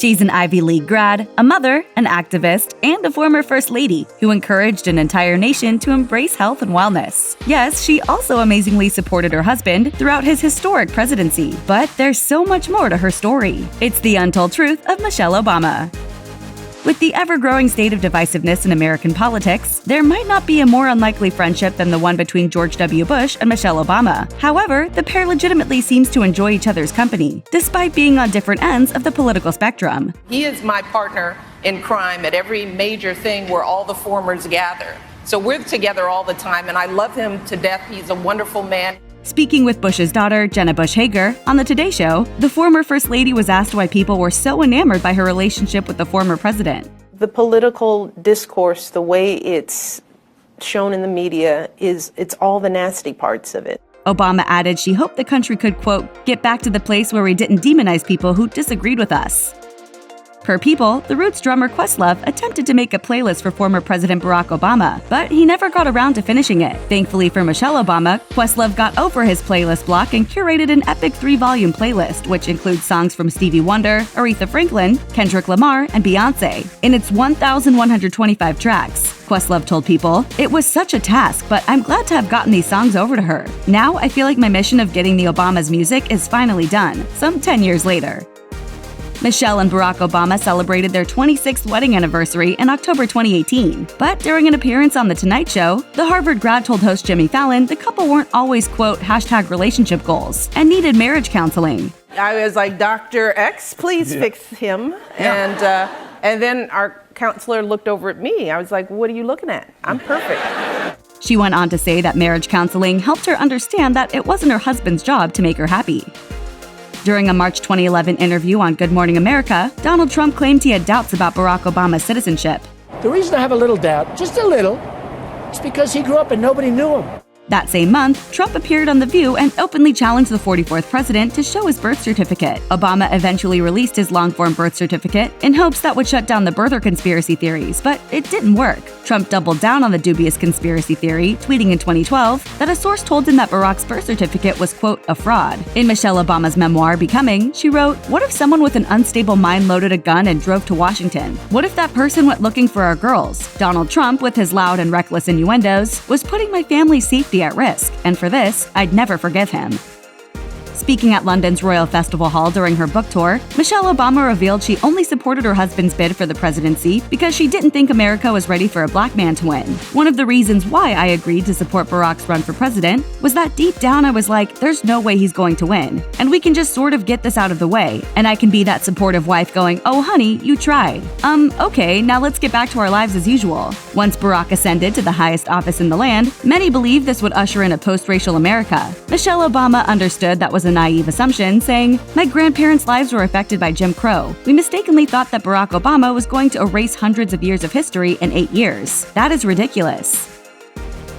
She's an Ivy League grad, a mother, an activist, and a former First Lady who encouraged an entire nation to embrace health and wellness. Yes, she also amazingly supported her husband throughout his historic presidency, but there's so much more to her story. It's the untold truth of Michelle Obama. With the ever-growing state of divisiveness in American politics, there might not be a more unlikely friendship than the one between George W. Bush and Michelle Obama. However, the pair legitimately seems to enjoy each other's company, despite being on different ends of the political spectrum. He is my partner in crime at every major thing where all the formers gather. So we're together all the time, and I love him to death. He's a wonderful man. Speaking with Bush's daughter, Jenna Bush Hager, on The Today Show, the former First Lady was asked why people were so enamored by her relationship with the former president. The political discourse, the way it's shown in the media, it's all the nasty parts of it. Obama added she hoped the country could, quote, get back to the place where we didn't demonize people who disagreed with us. Per People, The Roots drummer Questlove attempted to make a playlist for former President Barack Obama, but he never got around to finishing it. Thankfully for Michelle Obama, Questlove got over his playlist block and curated an epic 3-volume playlist, which includes songs from Stevie Wonder, Aretha Franklin, Kendrick Lamar, and Beyoncé. In its 1,125 tracks, Questlove told People, "It was such a task, but I'm glad to have gotten these songs over to her. Now I feel like my mission of getting the Obamas' music is finally done, some 10 years later." Michelle and Barack Obama celebrated their 26th wedding anniversary in October 2018. But during an appearance on The Tonight Show, the Harvard grad told host Jimmy Fallon the couple weren't always, quote, #relationship goals and needed marriage counseling. I was like, Dr. X, please fix him. Yeah. And then our counselor looked over at me. I was like, what are you looking at? I'm perfect. She went on to say that marriage counseling helped her understand that it wasn't her husband's job to make her happy. During a March 2011 interview on Good Morning America, Donald Trump claimed he had doubts about Barack Obama's citizenship. The reason I have a little doubt, just a little, is because he grew up and nobody knew him. That same month, Trump appeared on The View and openly challenged the 44th president to show his birth certificate. Obama eventually released his long-form birth certificate in hopes that would shut down the birther conspiracy theories, but it didn't work. Trump doubled down on the dubious conspiracy theory, tweeting in 2012 that a source told him that Barack's birth certificate was, quote, a fraud. In Michelle Obama's memoir, Becoming, she wrote, "What if someone with an unstable mind loaded a gun and drove to Washington? What if that person went looking for our girls? Donald Trump, with his loud and reckless innuendos, was putting my family's safety at risk, and for this, I'd never forgive him." Speaking at London's Royal Festival Hall during her book tour, Michelle Obama revealed she only supported her husband's bid for the presidency because she didn't think America was ready for a black man to win. "One of the reasons why I agreed to support Barack's run for president was that deep down I was like, there's no way he's going to win, and we can just sort of get this out of the way, and I can be that supportive wife going, oh honey, you tried. Okay, now let's get back to our lives as usual." Once Barack ascended to the highest office in the land, many believed this would usher in a post-racial America. Michelle Obama understood that was a naive assumption, saying, "My grandparents' lives were affected by Jim Crow. We mistakenly thought that Barack Obama was going to erase hundreds of years of history in 8 years. That is ridiculous."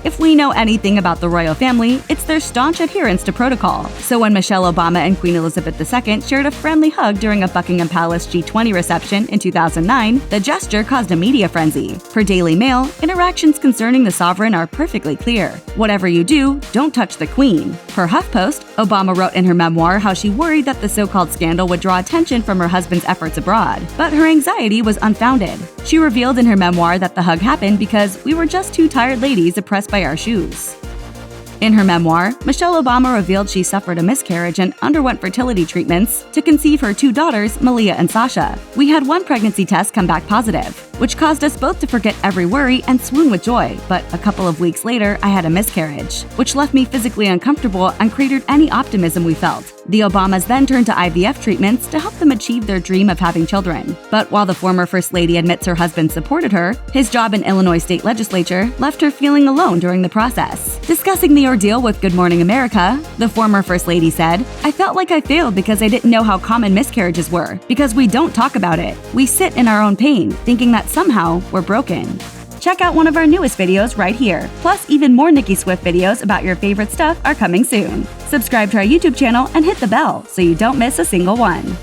If we know anything about the royal family, it's their staunch adherence to protocol. So when Michelle Obama and Queen Elizabeth II shared a friendly hug during a Buckingham Palace G20 reception in 2009, the gesture caused a media frenzy. Per Daily Mail, interactions concerning the sovereign are perfectly clear. "Whatever you do, don't touch the Queen." Per HuffPost, Obama wrote in her memoir how she worried that the so-called scandal would draw attention from her husband's efforts abroad, but her anxiety was unfounded. She revealed in her memoir that the hug happened because we were just two tired ladies oppressed by our shoes. In her memoir, Michelle Obama revealed she suffered a miscarriage and underwent fertility treatments to conceive her 2 daughters, Malia and Sasha. "We had one pregnancy test come back positive, which caused us both to forget every worry and swoon with joy, but a couple of weeks later, I had a miscarriage, which left me physically uncomfortable and cratered any optimism we felt." The Obamas then turned to IVF treatments to help them achieve their dream of having children. But while the former First Lady admits her husband supported her, his job in Illinois state legislature left her feeling alone during the process. Discussing the ordeal with Good Morning America, the former First Lady said, "I felt like I failed because I didn't know how common miscarriages were, because we don't talk about it. We sit in our own pain, thinking that somehow we're broken." Check out one of our newest videos right here. Plus, even more Nicki Swift videos about your favorite stuff are coming soon. Subscribe to our YouTube channel and hit the bell so you don't miss a single one.